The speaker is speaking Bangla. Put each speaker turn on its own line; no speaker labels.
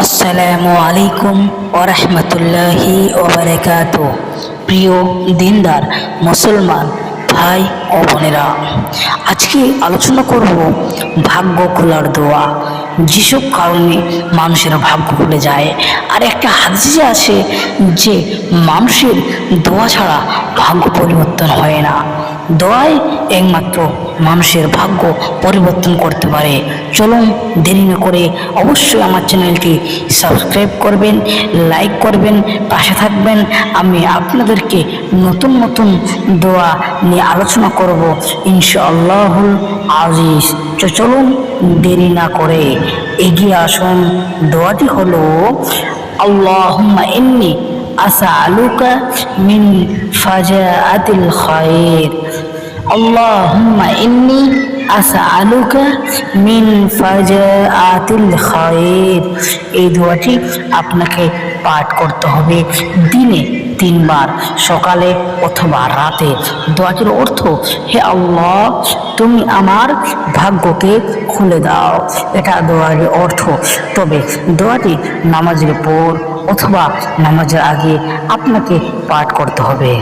আসসালামু আলাইকুম ওয়া রাহমাতুল্লাহি ওয়া বারাকাতুহু। প্রিয় দিনদার মুসলমান ভাই ও বোনেরা, আজকে আলোচনা করব ভাগ্য খোলার দোয়া। যেসব কারণে মানুষের ভাগ্য খুলে যায়। আর একটা হাদিসে আছে যে মানুষের দোয়া ছাড়া ভাগ্য পরিবর্তন হয় না। দোয়াই একমাত্র মানুষের ভাগ্য পরিবর্তন করতে পারে। চলুন দেরি না করে অবশ্যই আমার চ্যানেলটি সাবস্ক্রাইব করবেন, লাইক করবেন, পাশে থাকবেন। আমি আপনাদেরকে নতুন নতুন দোয়া নিয়ে আলোচনা করব ইনশাআল্লাহুল আজিজ। চলুন দেরি না করে এগিয়ে আসুন। দোয়াটি হলো আল্লাহুম্মা ইন্নী আসআলুকা মিন ফাজাআতিল খায়র। আল্লাহুম্মা ইন্নী আসআলুকা মিন ফাজাআতিল খায়র। এই দোয়াটি আপনাকে পাঠ করতে হবে দিনে 3 বার, সকালে অথবা রাতে। দোয়াটির অর্থ, হে আল্লাহ, তুমি আমার ভাগ্যকে খুলে দাও। এটা দোয়ার অর্থ। তবে দোয়াটি নামাজের পর অথবা নামাজের আগে আপনাকে পাঠ করতে হবে।